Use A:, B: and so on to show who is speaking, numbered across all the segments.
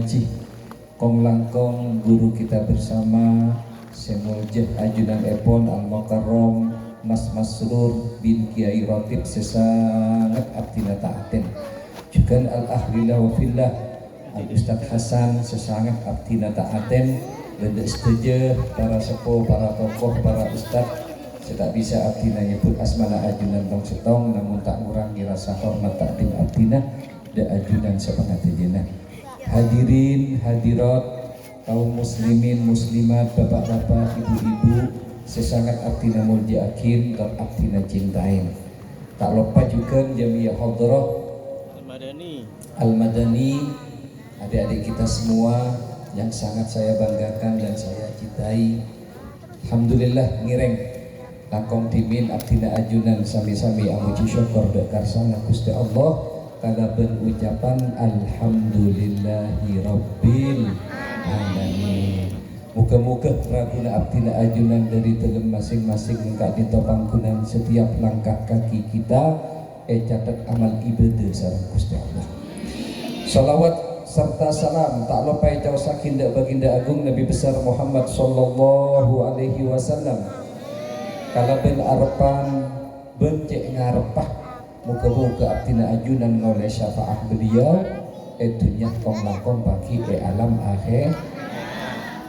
A: ngaji kong langkong guru kita bersama Semuljah Ajunan Epon Al-Mukarram Mas Masrur bin Kiai Rotib sesangat abdina taaten juga al-ahlillah wa fillah Al-Ustaz Hasan sesangat abdina taaten benda setuju para sepuh, para tokoh, para ustaz tidak bisa abdina nyebut asmana ajunan tong setong namun tak ngurangi rasa hormat takdim abdina da ajunan sepengatijina. Hadirin hadirat kaum muslimin muslimat bapak-bapak ibu-ibu sesangat abdina muljaakin dan abdina cintain. Tak lupa juga Jamiah Hadrah Al-Madani adik-adik kita semua yang sangat saya banggakan dan saya cintai. Alhamdulillah ngireng langkong timin abdina ajunan sami-sami amuji syukur bekarsana Gusti Allah kalaben ucapan alhamdulillahi rabbil alamin. Muga-muga raguna abdina ajunan dari telem masing-masing engkak ditopang kunan setiap langkah kaki kita catat amal ibadah sareng Gusti Allah. Salawat serta salam tak lupa sakinda baginda agung Nabi besar Muhammad sallallahu alaihi wasallam kalaben arepan bencek ngarepah muga-muga abdina ajunan ngoleh syafaat beliau dunya kong langkong bagi alam akhir.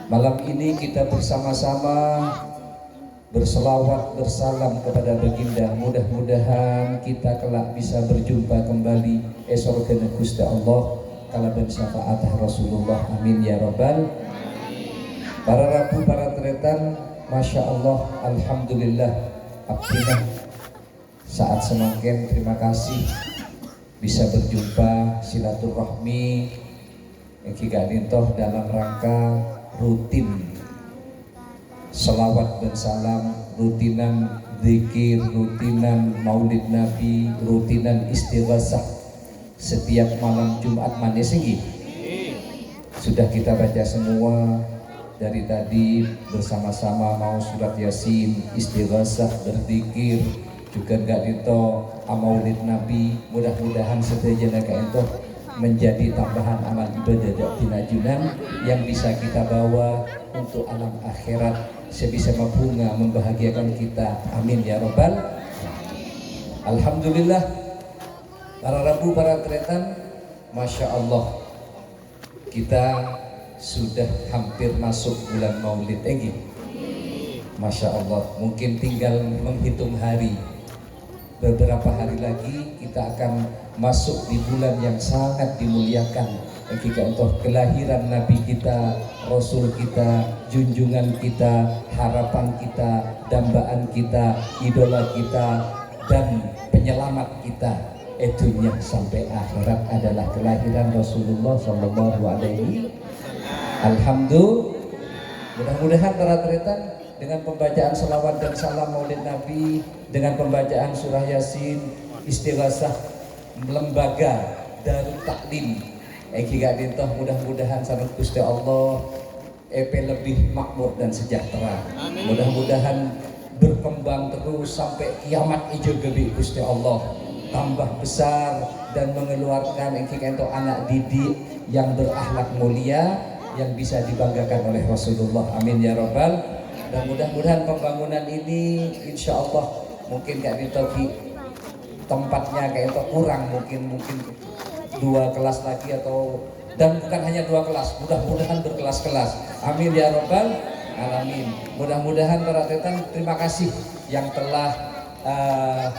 A: Malam ini kita bersama-sama berselawat bersalam kepada baginda, mudah-mudahan kita kelak bisa berjumpa kembali esok kena Gusti Allah kalaban syafaat Rasulullah, amin ya rabbal. Para rabu, para tretan, masya Allah, alhamdulillah abdina saat semakin terima kasih bisa berjumpa silaturahmi Eki Dintoh dalam rangka rutin selawat dan salam, rutinan zikir, rutinan maulid nabi, rutinan istighasah setiap malam Jumat manis ini sudah kita baca semua dari tadi bersama-sama mau surat Yasin, istighasah, berzikir juga enggak dito maulid nabi. Mudah-mudahan sedaya itu menjadi tambahan amal ibadah dan ajunan yang bisa kita bawa untuk alam akhirat sebisa bunga membahagiakan kita, amin ya rabbal. Alhamdulillah para rabu, para tretan, masya Allah kita sudah hampir masuk bulan maulid ini. Masya Allah, mungkin tinggal menghitung hari. Beberapa hari lagi kita akan masuk di bulan yang sangat dimuliakan ketika untuk kelahiran Nabi kita, Rasul kita, junjungan kita, harapan kita, dambaan kita, idola kita, dan penyelamat kita dunia sampai akhirat adalah kelahiran Rasulullah sallallahu alaihi. Alhamdulillah. Mudah-mudahan para tretan dengan pembacaan selawat dan salam maulid Nabi, dengan pembacaan surah Yasin, istighasah, lembaga Darut Taklim Eki Dintoh, mudah-mudahan sanak Gusti Allah lebih makmur dan sejahtera. Mudah-mudahan berkembang terus sampai kiamat ijo gede Gusti Allah, tambah besar dan mengeluarkan untuk anak didik yang berakhlak mulia yang bisa dibanggakan oleh Rasulullah, amin ya rabbal. Dan mudah-mudahan pembangunan ini insya Allah mungkin gak ditoki tempatnya kayak itu kurang, mungkin 2 kelas lagi atau dan bukan hanya 2 kelas, mudah-mudahan berkelas-kelas, amin ya rabbal alamin. Mudah-mudahan para tretan terima kasih yang telah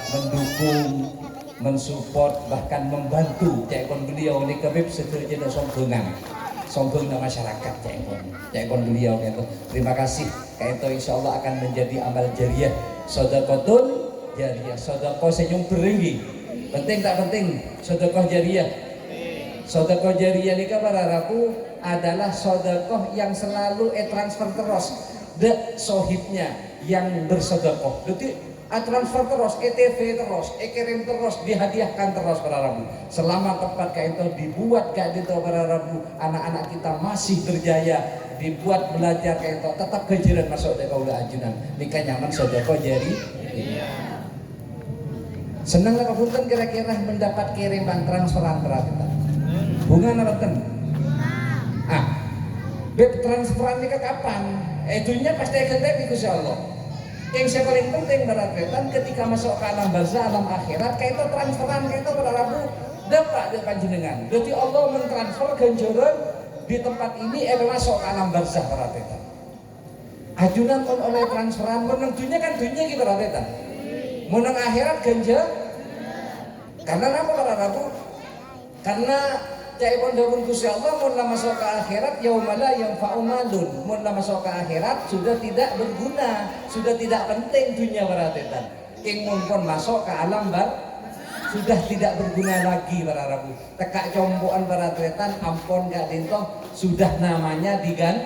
A: mendukung, mensupport, bahkan membantu cekon beliau ini kebib setuju sombong masyarakat cekon beliau gitu. Terima kasih kayak itu insya Allah akan menjadi amal jariah, sedekahun jariah, sedekah senyum beringgi. Penting tak penting sedekah jariah. Sedekah jariah ini para rabu adalah sedekah yang selalu transfer terus de sohibnya yang bersedekah. Jadi transfer terus, TV terus, kirim terus, dihadiahkan terus para rabu. Selama tempat kayak itu dibuat kayak gitu para rabu, anak-anak kita masih berjaya, dibuat belajar kayak itu, tetap kejiran masuk ke kaula ajunan. Nikah nyaman sedekah jari. Senang apa punten kira-kira mendapat kiriman transferan para kita? Bunga apa ten? beb transferan ini kapan? Dunia pasti akan tapi Gusti Allah. Yang paling penting berarti ketika masuk ke alam barzah, alam akhirat, kayak itu transferan, kayak itu berlaku dapat di panjenengan. Jadi Allah mentransfer ganjaran di tempat ini masuk ke alam barzah berarti. Ajunan pun oleh transferan, menang dunia kan dunia kita berarti. Menang akhirat ganjar. Karena apa berlaku? Karena cai pondokun Gusti Allah mun masuk ke akhirat yaumala yang fa'umalun, mun masuk ke akhirat sudah tidak berguna, sudah tidak penting dunia berartetan. King mun pun masuk ke alam sudah tidak berguna lagi berarabu. Tekak combokan berartetan ampun gak dintoh sudah namanya digan.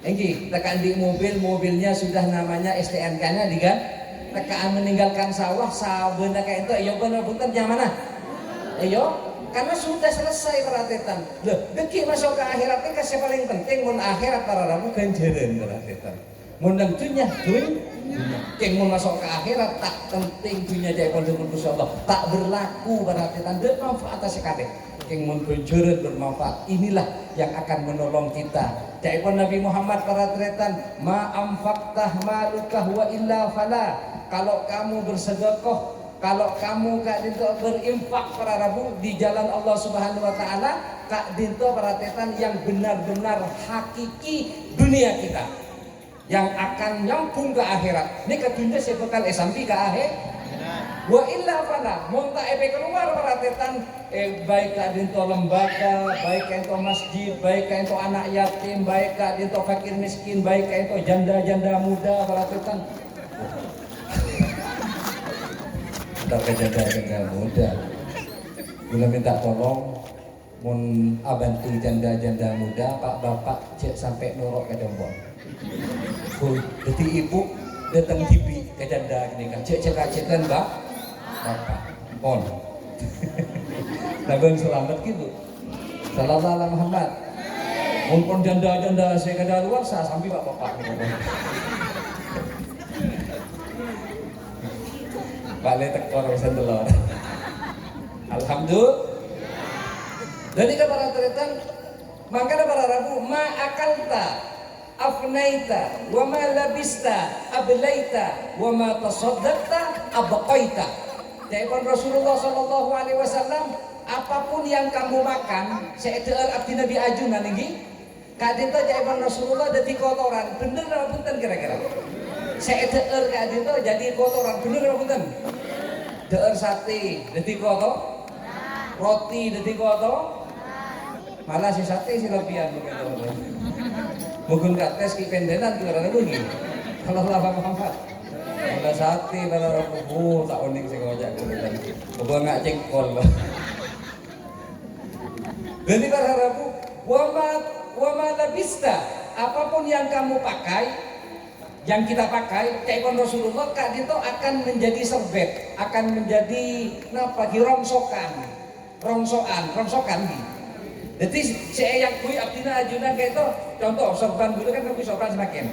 A: Enggi tekan di mobilnya sudah namanya STNK-nya digan. Tekaan meninggalkan sawah sabena kayak itu ya bener punten yang mana? Ayo karena sudah selesai perhatian. Loh, beki masuk ke akhirat ini kasih paling penting mun akhirat para ramu ganjaran perhatian. Mun nang dunya Keng mun masuk ke akhirat tak penting dunya jaya pondokun Gusti Allah tak berlaku perhatian dan manfaat sekali. Keng mun ganjaran bermanfaat inilah yang akan menolong kita. Jaya Nabi Muhammad perhatian ma amfaktah malukah wa illa fala. Kalau kamu bersedekah, kalau kamu kak dinto berinfak para rabu di jalan Allah Subhanahu wa taala, kak dinto perhatian yang benar-benar hakiki dunia kita yang akan nyambung ke akhirat. Ini ke dunia saya bakal sampai ke akhir. Wa illa fala, monta keluar perhatian baik kak dinto lembaga, baik kak dinto masjid, baik kak dinto anak yatim, baik kak dinto fakir miskin, baik kak dinto janda-janda muda perhatian. Tak janda-janda muda. Guna minta tolong mun abantu janda-janda muda, Pak Bapak cek sampai norok ke jombon. Jadi ibu datang tibi ke janda gini kan cek kan Mbak Bapak pon. Nabi selamat gitu. Sallallahu alaihi Muhammad. Mun janda-janda saya kada luar sah sampai Pak Bapak. Balik tekor pesan telur. Alhamdulillah. Jadi para teritan, makanya para rabu ma akalta, afnaita, wa ma labista, ablaita, wa ma tasaddaqta, abqaita. Jadi Rasulullah Shallallahu Alaihi Wasallam, apapun yang kamu makan, seedel abdi Nabi ajunan lagi, kadita jadi Rasulullah jadi kotoran, bener apa punten kira-kira? Seedel kadita jadi kotoran, bener apa punten? Deer sate, detik kotor, roti detik kotor, malah si sate si lebihan begitu. Mungkin kat tes kipendenan tu orang lagi. Kalau lama Muhammad, ada sate pada orang tak unik sih ngajak kita. Bukan ngak cengkol. Jadi para rabu, wama labista, apapun yang kamu pakai. Yang kita pakai, telepon Rasulullah kak itu akan menjadi serbet, akan menjadi rongsokan. Jadi saya yang kui abdina ajunan kayak itu, contoh sorban dulu kan kui sorban semakin.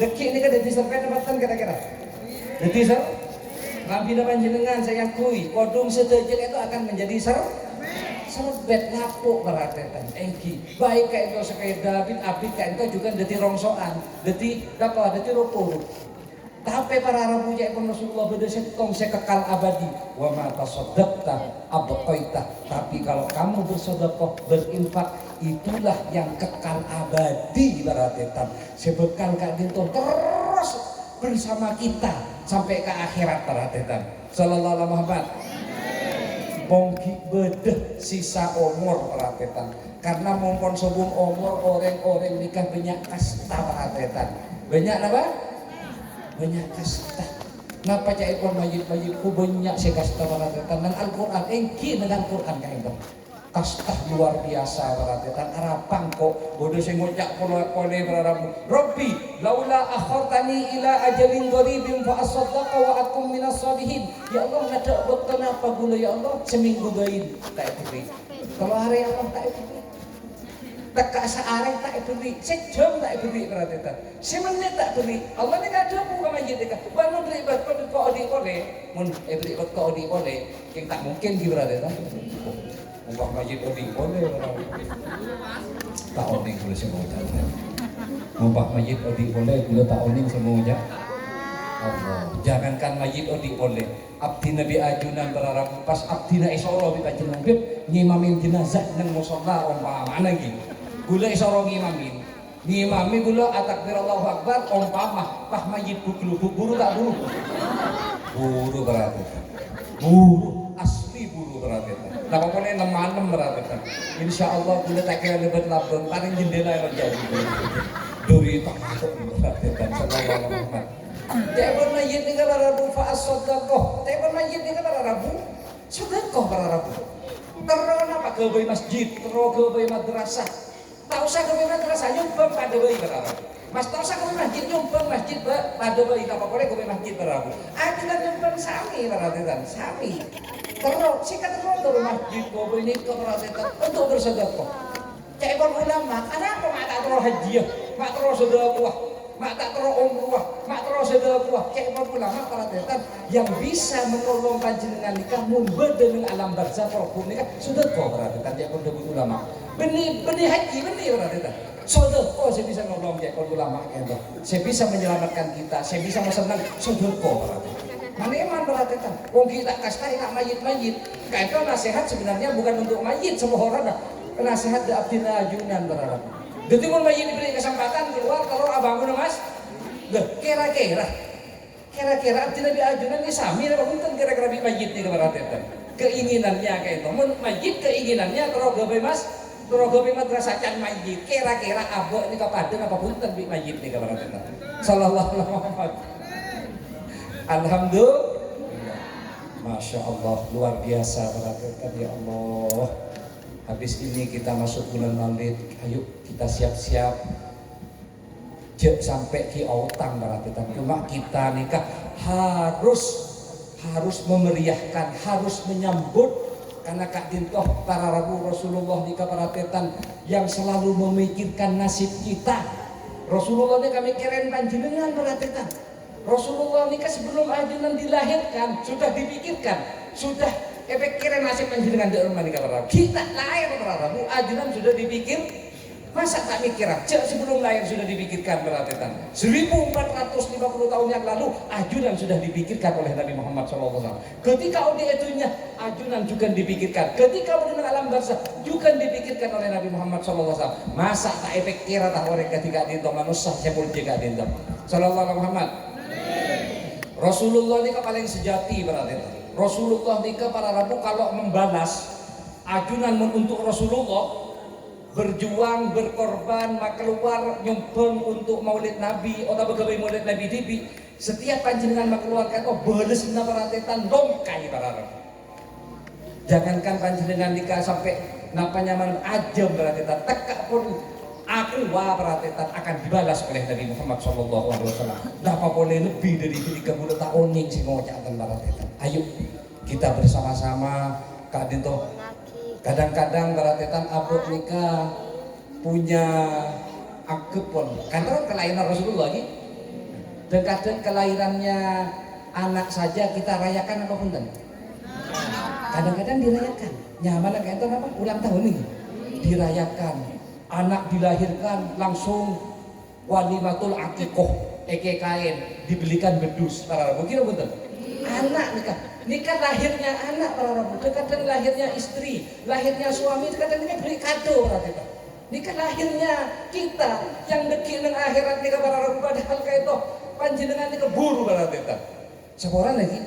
A: Deki ini kan jadi serbet tempatan kira-kira. Jadi Nabi panjenengan saya yang kui, kodung sedejek itu akan menjadi serbet lapuk perhatian engki baik kayak itu sepeda abit kayak itu juga deti rongsokan deti ropo tapi para rabu ya Rasulullah beda setong sekekal abadi wa ma tasaddaqta abqaita tapi kalau kamu bersedekah berinfak itulah yang kekal abadi perhatian sebekal kak dinto terus bersama kita sampai ke akhirat perhatian sallallahu alaihi Muhammad. Mongki bedah sisa umur perhatian karena mumpun sebelum umur orang-orang nikah banyak kasta perhatian banyak apa? Banyak kasta kenapa cak ikon majid-majidku banyak si kasta perhatian dan Al-Quran engki dengan Quran kayak itu kasta luar biasa perhatian arapang kok bodoh saya ngucap pole beraramu Rabbi laula akhartani ila ajalin gharibin fa asaddaqa wa akum minas salihin ya Allah nada waktu apa gula ya Allah seminggu gain tak beri kalau hari Allah tak beri tak sehari tak beri sejam tak beri perhatian semenit tak beri Allah ni kada buka majid dekat bangun beri buat kau di boleh mun beri buat kau di boleh yang tak mungkin gitu perhatian Ubah majid odi boleh tak oning gula semuanya. Mumpah mayit odi oleh gula tak oning semuanya. Allah, jangankan mayit odi oleh abdi nabi ajunan berharap pas abdi na isoro bi panjenengan bib ngimamin jenazah nang musalla umpama lagi gula isoro ngimami gula atakbirallahu akbar umpama pah mayit buru tak buru berarti buru asli buru berarti nah pokoknya nem berarti insya Allah gula tak kaya lebet labeng paling jendela yang jadi duri tak masuk berarti sallallahu alaihi wasallam. Tepon mayit ni ka para rabu fa as-sadaqah. Tepon mayit ni ka para rabu. Sedekah para rabu. Tero napa gawe masjid, tero gawe madrasah. Tak usah gawe madrasah nyumbang pada bayi para rabu. Mas tak usah gawe masjid nyumbang masjid pada bayi tak apa gawe masjid para rabu. Adilan nyumbang sami para rabu sami. Tero sikat tero masjid gawe ni ka para rabu untuk bersedekah. Tepon ulama, kenapa mak tak tero hadiah, mak tero sedekah? Mak tak terus umroh, mak terus sedekah. Kayak ulama para tetan yang bisa menolong panjenengan nikah mumba dengan alam barzah propun nikah sedekah para tetan kayak ulama. Benih haji benih para tetan. Sedekah saya bisa menolong kayak ulama gitu. Saya bisa menyelamatkan kita, saya bisa senang sedekah para tetan. Maneman para tetan. Wong kita kasih nak mayit. Kayak itu nasihat sebenarnya bukan untuk mayit semua orang dah. Nasihat da abdi ajunan para tetan. Jadi mau mayit diberi kesempatan keluar kalau abangku mas, kira-kira abdi nabi ajunan ini sami apa punten kira-kira mayit ni kepada tetan keinginannya kayak itu, mayit keinginannya terus gawe mas, terus gawe madrasah can mayit kira-kira abok ini kepaden apa punten mayit ni kepada tetan. Sallallahu alaihi wasallam. Alhamdulillah, masya Allah luar biasa para tetan ya Allah. Habis ini kita masuk bulan Maulid, ayo kita siap-siap. Jek sampai ki autang berarti cuma kita nikah harus memeriahkan, harus menyambut karena Kak Dintoh para rabu Rasulullah nikah para tetan yang selalu memikirkan nasib kita. Rasulullah ini kami kirain panjenengan para tetan. Rasulullah nikah sebelum ajunan dilahirkan sudah dipikirkan, sudah efek kira nasib panjenengan di rumah nikah para kita lahir para rabu ajunan sudah dipikir. Masa tak mikir aja sebelum lahir sudah dipikirkan para tetan. 1450 tahun yang lalu ajunan sudah dipikirkan oleh Nabi Muhammad SAW. Ketika itunya ajunan juga dipikirkan. Ketika mengenal alam barzah juga dipikirkan oleh Nabi Muhammad SAW. Masa tak efek kira tak oleh ketika dinto manusia sepul jaga dinto. Sallallahu alaihi Muhammad. Rasulullah ini paling sejati para tetan. Rasulullah nikah para rabu kalau membalas ajunan untuk Rasulullah berjuang, berkorban, keluar nyumbang untuk maulid Nabi atau begawe maulid Nabi Dibi setiap panjenengan mengeluarkan balas para tetan dongkai para rabu. Jangankan panjenengan nikah sampai napa nyaman aja para tetan tekak pun akwa para tetan akan dibalas oleh Nabi Muhammad SAW. Napa boleh lebih dari 30 tahun yang sing ngocakkan para tetan. Ayo kita bersama-sama Kak Dinto. Kadang-kadang para tetan abot nikah punya akepon. Karena kelahiran Rasulullah lagi. Dan kadang kelahirannya anak saja kita rayakan apa punten? Kadang-kadang dirayakan. Nyaman kayak itu apa? Ulang tahun ini dirayakan. Anak dilahirkan langsung walimatul aqiqah kain dibelikan bedus para rabu kira punten? Anak nikah lahirnya anak para rabu, kadang lahirnya istri, lahirnya suami, kadang ini beri kado para tetan. Nikah lahirnya kita yang deki nang akhirat nikah para rabu padahal kayak itu panjenengan nikah buru para tetan. Seorang lagi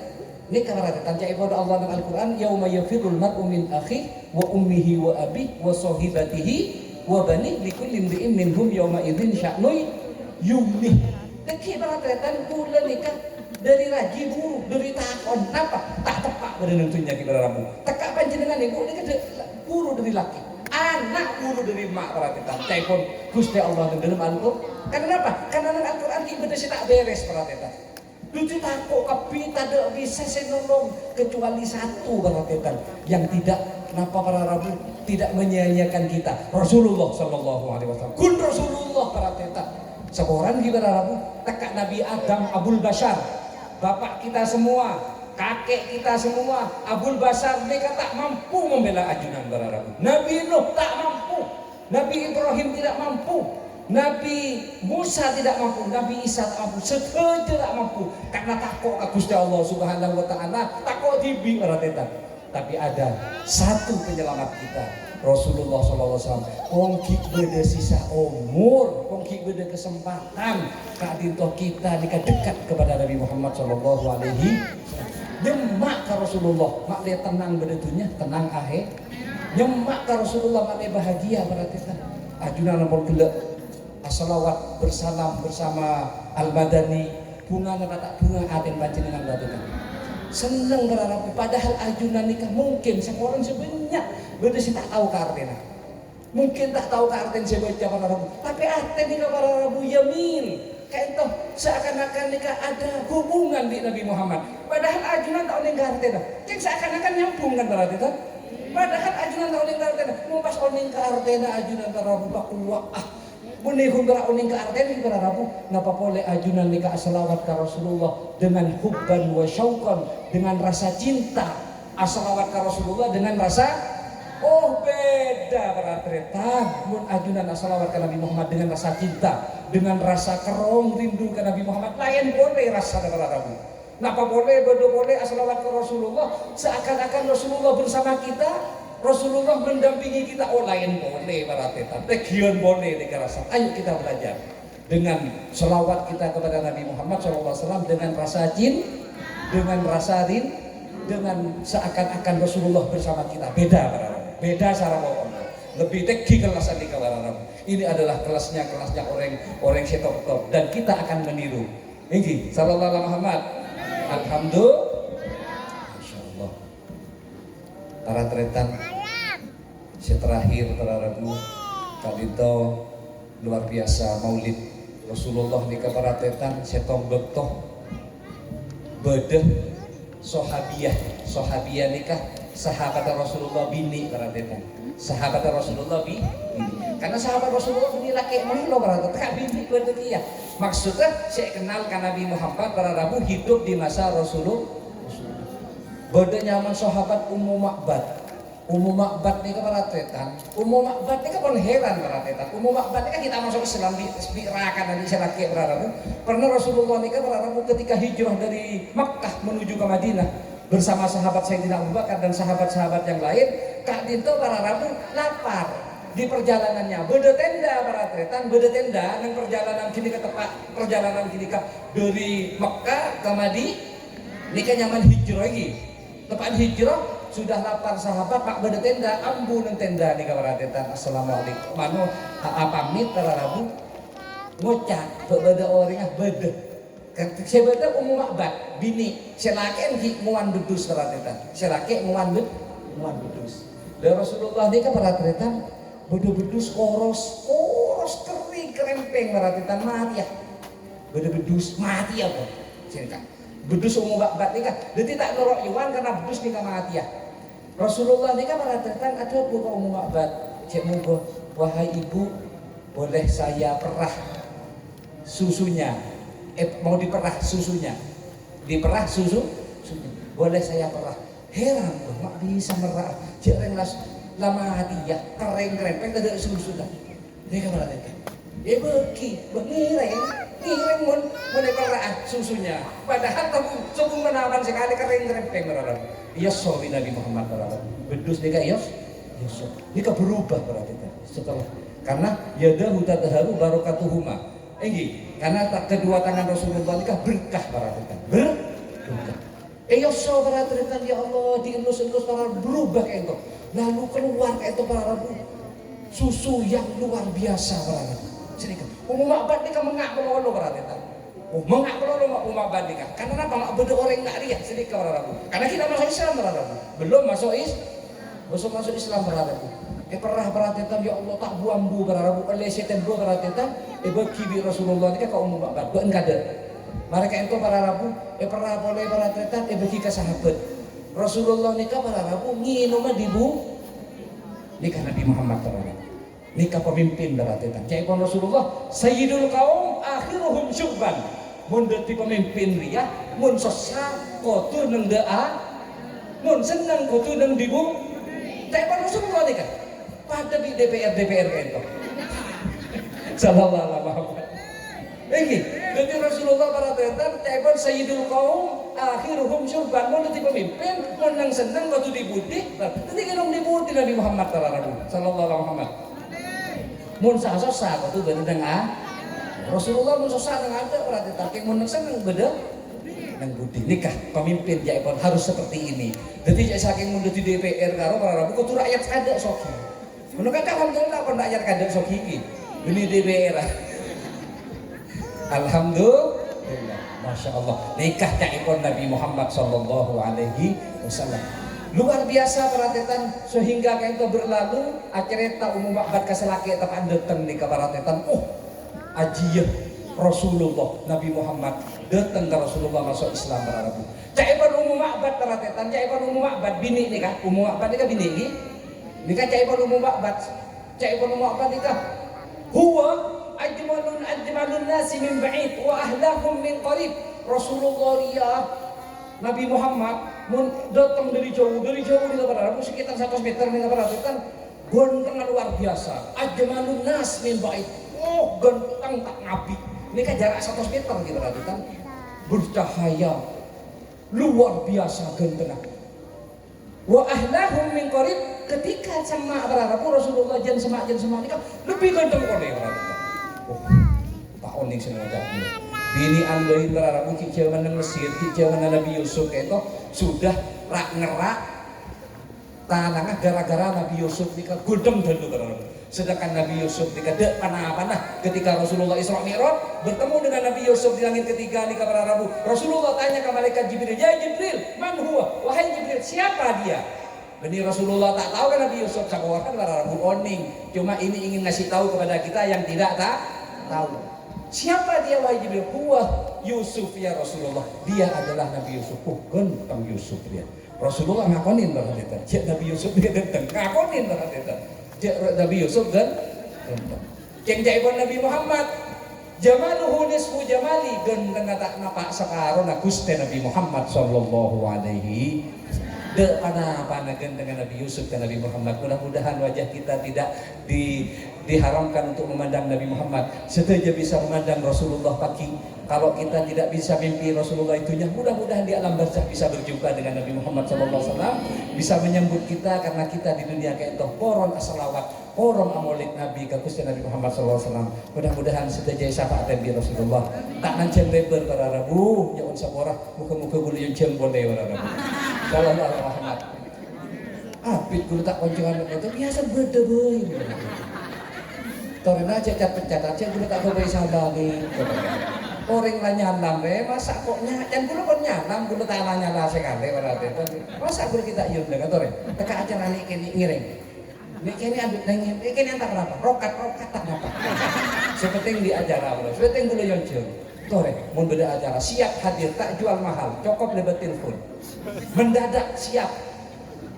A: nikah para tetan cai pada Allah dalam Al-Qur'an yauma yafirul mar'u min akhihi wa ummihi wa abihi wa sahibatihi wa bani likulli imri'in minhum yauma idzin sya'nun yumnih. Deki para tetan kula nikah dari raji buru, dari takon, apa? Tak tepak pada nentunya kita rabu. Tekak panjenengan ibu ini buru dari laki, anak buru dari mak para tetan. Telepon Gusti Allah dalam Al-Qur'an. Kenapa? Karena dalam Al-Qur'an ibadah sih tak beres para tetan. Lucu takut kapi tak bisa senolong kecuali satu para tetan yang tidak kenapa para rabu tidak menyia-nyiakan kita. Rasulullah Shallallahu Alaihi Wasallam. Kun Rasulullah para tetan. Seorang kita rabu tekak Nabi Adam Abul Bashar. Bapak kita semua, kakek kita semua, Abul Basar mereka tak mampu membela ajunan para rabu. Nabi Nuh tak mampu. Nabi Ibrahim tidak mampu, Nabi Musa tidak mampu, Nabi Isa tidak mampu, setuju tidak mampu karena takut ke Gusti Allah Subhanahu wa taala, takut dibi baratetan. Tapi ada satu penyelamat kita, Rasulullah sallallahu alaihi wasallam. Wong beda sisa umur, wong beda kesempatan, kadito kita dekat kepada Nabi Muhammad sallallahu alaihi wasallam. Nyemak ke Rasulullah, mak dia tenang beda dunia, tenang akhir. Nyemak ke Rasulullah, mak dia bahagia baratetan. Ajunan nampol gelek as-salawat bersama Al-Madani, bunga kata bunga aden panjenengan baratetan. Seneng berharap, padahal ajunan nikah mungkin seorang sebanyak beda sih tak tahu kartena, mungkin tak tahu karten sebaca para rabu, tapi arten nikah para rabu yamin kayak itu seakan-akan nikah ada hubungan di Nabi Muhammad, padahal ajunan tak oleh kartena, kan seakan-akan nyambung kan berarti itu, padahal ajunan tak oleh kartena, mau pas oleh kartena ajunan para rabu bakuwa Bunihum bara uning ke arten para rabu ngapa boleh ajunan nikah selawat ke Rasulullah dengan hubban wa syauqan, dengan rasa cinta, as-salawat ke Rasulullah dengan rasa beda berarti mun ajunan as-salawat ke Nabi Muhammad dengan rasa cinta, dengan rasa kerong rindu ke Nabi Muhammad, lain boleh rasa para rabu. Napa boleh boleh as-salawat ke Rasulullah seakan-akan Rasulullah bersama kita, Rasulullah mendampingi kita, lain boleh para tetan, region boleh dikerasan. Ayo kita belajar dengan selawat kita kepada Nabi Muhammad SAW dengan rasa cinta, dengan rasa rin, dengan seakan-akan Rasulullah bersama kita. Beda para rabu, beda cara ngomong. Lebih tinggi kelasan di para rabu. Ini adalah kelasnya orang setop-top dan kita akan meniru. Ini sallallahu alaihi Muhammad. Alhamdulillah. Para tretan terakhir para rabu kalito luar biasa maulid Rasulullah nikah para tretan setong bektoh bedeh sahabiyah nikah sahabat Rasulullah bini para tretan, sahabat Rasulullah bini, karena sahabat Rasulullah bini laki melo para tretan bini bedeh dia maksudnya saya kenal kan Nabi Muhammad para rabu hidup di masa Rasulullah. Beda nyaman sahabat Ummu Ma'bad nih para tretan. Ummu Ma'bad nih kan heran para tretan. Ummu Ma'bad nih kan kita masuk Islam di rakan nanti selaki para rabu. Pernah Rasulullah nih kan para rabu ketika hijrah dari Makkah menuju ke Madinah bersama sahabat Sayyidina Abu Bakar dan sahabat-sahabat yang lain. Kak Dinto para rabu lapar di perjalanannya. Beda tenda para tretan, beda tenda dan perjalanan kini ke tempat perjalanan kini ke dari Makkah ke Madinah. Ini kan nyaman hijrah lagi. Tepat hijrah sudah lapar sahabat pak beda tenda ambu nang tenda nih kabar tetan. Assalamualaikum mano pamit para rabu ngocak beda orang beda saya beda Ummu Ma'bad bini selaki ki muan bedus para tetan selaki muan bedus dan Rasulullah nih kabar tetan beda bedus koros kering kerempeng para tetan mati ya beda bedus mati apa cerita bedus Ummu Ma'bad nikah, jadi tak norok iwan karena bedus nikah mati ya. Rasulullah nikah mengatakan ada buka Ummu Ma'bad, cek monggo, wahai ibu, boleh saya perah susunya, mau diperah susunya, diperah susunya, boleh saya perah. Heran loh, mak bisa merah, jarang lama hati ya, kering tidak susu dah. Nikah mengatakan, ngireng mun perah susunya padahal sebelum menawan sekali kering rempeng berarti iya sowi Nabi Muhammad berarti bedus nika iya nika berubah berarti setelah karena yadahu tadharu barakatuhuma karena kedua tangan Rasulullah nika berkah berarti berkah iya so berarti ya Allah dielus-elus para berubah kayak itu lalu keluar kayak itu para susu yang luar biasa berarti sedikit Ummu Ma'bad nikah mengak pelolo berarti tak? Mengak pelolo Ummu Ma'bad nikah. Karena apa? Mak beda orang nggak lihat sedikit berarti. Karena kita masuk Islam berarti. Belum masuk Islam berarti. Perah berarti tak ya Allah tak buang bu berarti. Oleh setan bu berarti tak. Bagi bi Rasulullah nikah ke Ummu Ma'bad. Bukan kada. Mereka itu para rabu. Perah boleh berarti tak. Bagi ke sahabat. Rasulullah nikah para rabu nginum di bu nikah Nabi Muhammad berarti. Nikah pemimpin berarti kan. Cai Rasulullah sayyidul kaum akhiruhum syubban. Mun dadi pemimpin ria, mun sesa kotu nang daa, mun seneng kotu nang dibu. Cai Rasulullah nikah. pada di DPR itu. Sallallahu alaihi wasallam. Iki, jadi Rasulullah para tentar tebon sayyidul qaum akhiruhum syurban mun dadi pemimpin mun nang seneng waktu dibudi. Dadi kenong dibudi Nabi Muhammad sallallahu alaihi wasallam. Mun sah-sah waktu bener nang Rasulullah mun sah nang ada para tentar kek mun nang seneng beda nang budi nikah pemimpin jaipun harus seperti ini. Jadi saking mun di DPR karo para rabu kudu rakyat kada soki. Mun kada alhamdulillah kon rakyat kada soki iki. Ini DPR. Alhamdulillah, masya Allah, nikah jaipun Nabi Muhammad sallallahu alaihi wasallam. Luar biasa perhatian sehingga kayak itu berlalu akhirnya tak umum abad keselaki tak datang nikah perhatian. Oh, ajiyah Rasulullah Nabi Muhammad datang ke Rasulullah masuk Islam berarabu. Jaipun umum abad perhatian, jaipun umum abad bini nikah, umum abad nikah bini ini. Nikah jaipun umum abad, jaipun umum abad nikah. Huwa ajmalun nasi min ba'id wa ahlahum min qarib. Rasulullah ya Nabi Muhammad datang dari jauh di lebaran sekitar 100 meter nih lebaran kan ganteng luar biasa. Ajmalun nas min ba'id. Oh, ganteng tak nabi. Ini kan jarak 100 meter gitu kan. Bercahaya luar biasa ganteng. Wa ahlahum min qarib. Ketika sama berarabu Rasulullah jan sama ini kan lebih ganteng kode berarabu. Oh, tak oning semua jadi. Bini andoin berarabu kicau mana Mesir, kicau mana Nabi Yusuf itu sudah rak ngerak tanah gara-gara Nabi Yusuf nikah gudem dulu berarabu. Sedangkan Nabi Yusuf nikah dek panah-panah ketika Rasulullah Isra Mi'raj bertemu dengan Nabi Yusuf di langit ketiga nikah berarabu. Rasulullah tanya ke malaikat Jibril, "Ya Jibril, man huwa?" Wahai Jibril, siapa dia? Ini Rasulullah tak tahu kan Nabi Yusuf sama orang Rabu oning. Cuma ini ingin ngasih tahu kepada kita yang tidak tahu. Siapa dia wahai Jibril? Huwa Yusuf ya Rasulullah. Dia adalah Nabi Yusuf. Oh, ganteng Yusuf dia. Rasulullah ngakonin banget itu. Cek Nabi Yusuf dia ganteng. Ngakonin banget itu. Cek Nabi Yusuf ganteng. Cek jaibon Nabi Muhammad. Jamaluhu nisfu jamali ganteng tak napak sekarang Gusti Nabi Muhammad sallallahu alaihi de panah dengan Nabi Yusuf dan Nabi Muhammad. Mudah-mudahan wajah kita tidak diharamkan untuk memandang Nabi Muhammad. Saja bisa memandang Rasulullah pagi. Kalau kita tidak bisa mimpi Rasulullah itunya, mudah-mudahan di alam barzakh bisa berjumpa dengan Nabi Muhammad SAW, bisa menyambut kita karena kita di dunia kayak itu poron asalawat, poron amolik Nabi kakusnya Nabi Muhammad SAW. Mudah-mudahan saja syafaat Nabi Rasulullah. Tak nancem lebar para rabu, jangan saborah muka-muka bulu yang jam boleh para rabu. Sallallahu alaihi wasallam. Apit guru tak konjongan itu biasa beda boy. Torena cecat aja guru tak boleh salah nih. Orang lah nyalam masa kok nyacan guru kon nyalam guru tak nyala sekali berarti. Masa guru kita yun dengan tore. Teka aja nani kini ngiring. Nek kene ambek nang iki kene entar berapa? Rokat tak apa. Sepenting di acara bro. Sepenting guru yang jauh. Tore, mun beda acara siap hadir tak jual mahal. Cukup lebat telepon. Mendadak siap.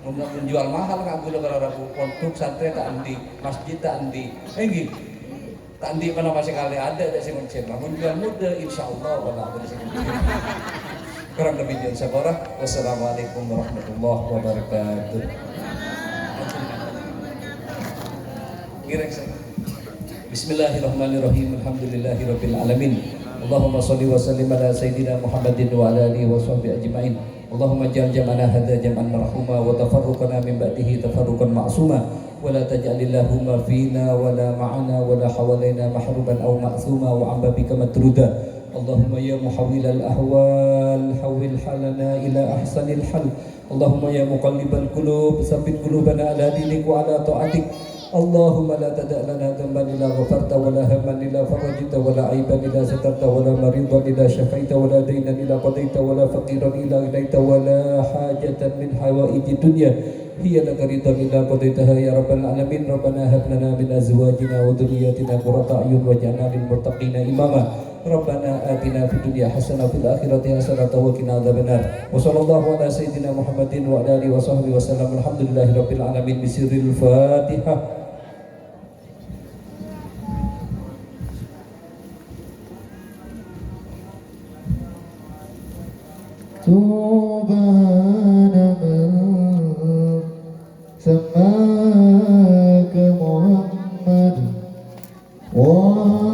A: Menjual mahal nggak boleh berarabu untuk santri tak andi, masjid tak andi, enggih, tak andi mana masih kali ada sih mencet. Menjual muda, insya Allah wala ada sih mencet. Kurang lebih dari sabarah. Wassalamualaikum warahmatullahi wabarakatuh. Bismillahirrahmanirrahim. Alhamdulillahirabbil alamin. Allahumma shalli wa sallim ala sayyidina Muhammadin wa ala alihi wa sahbihi ajmain. Allahumma ja'al jam'ana hadza jam'an marhuma wa tafarruqana min ba'dihi tafarruqan ma'suma wa la taj'alillahumma fina wa la ma'ana wa la hawalaina mahruban aw ma'thuma wa 'amba bika matruda. Allahumma ya muhawwilal ahwal hawwil halana ila ahsanil hal. Allahumma ya muqallibal qulub tsabbit qulubana ala dinik wa ala ta'atik. Allahumma la tada' lana dhanban illa ghafarta wa la hamman illa farajta wa la aiban illa satarta wa la maridan illa syafaita wa la daynan illa qadaita wa la faqiran illa ilaita wa la hajatan min hawaiji dunya hiya laka ridan illa qadaitaha ya rabbal alamin. Rabbana hab lana min azwajina wa dhurriyyatina qurrata a'yun waj'alna lil muttaqina imama. Rabbana atina fid dunya hasanah fil akhirati hasanah wa qina adzabannar. Wa sallallahu ala sayyidina Muhammadin wa ala alihi wa sahbihi wasallam. Alhamdulillahirabbil alamin bisirril Fatihah. Subhana man samaka
B: Oh